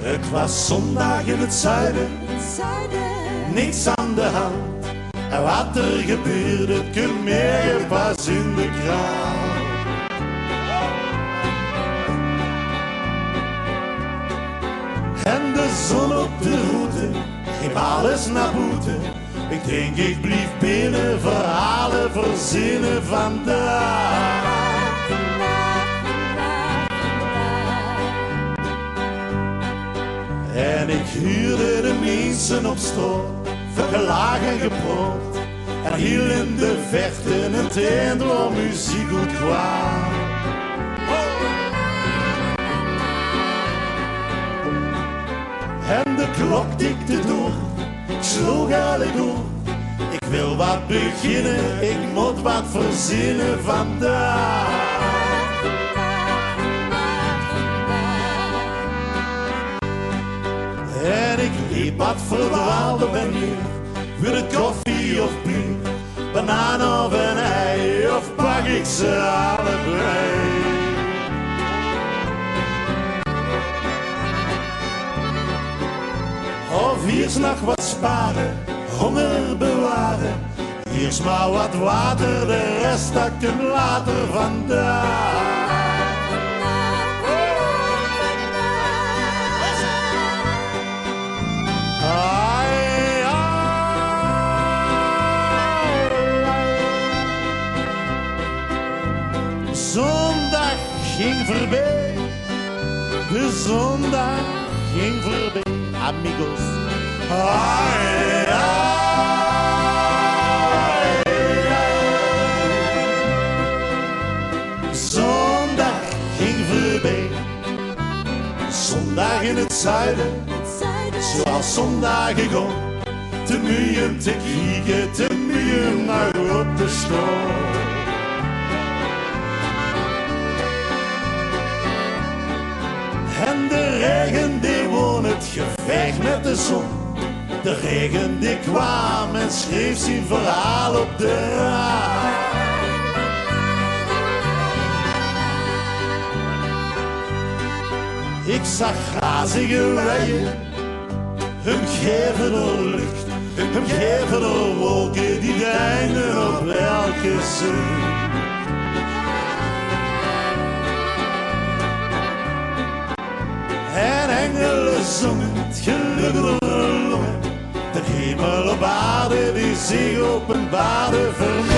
Het was zondag in het zuiden, niks aan de hand. En wat er gebeurde, kun je pas in de kraan. En de zon op de route, geef alles naar boete. Ik denk ik blief binnen, verhalen verzinnen vandaag. En ik huurde de mensen op straat, vergelagen geproot. Er hield in de vechten een tent waar muziek goed kwam. En de klok tikte door, ik sloeg alle door. Ik wil wat beginnen, ik moet wat verzinnen vandaag. En ik liep wat verdwaalde ben nu, wil het koffie of bier, banaan of een ei, of pak ik ze allebei. Of hier nog wat sparen, honger bewaren, hier is maar wat water, de rest dat kan later vandaag. Zondag ging voorbij, de zondag ging voorbij, amigos. Ai, ai, ai. Zondag ging voorbij, zondag in het zuiden, zoals zondagen gaan, te muien te kriegen, te muien maar op te staan. En de regen die won het gevecht met de zon. De regen die kwam en schreef zijn verhaal op de raam. Ik zag grazige weien, hem geven door lucht, hem geven door wolken die deinen op elke zin. En engelen zongen het geluk door de longen. De hemel op aarde die zich openbaarde voor mij.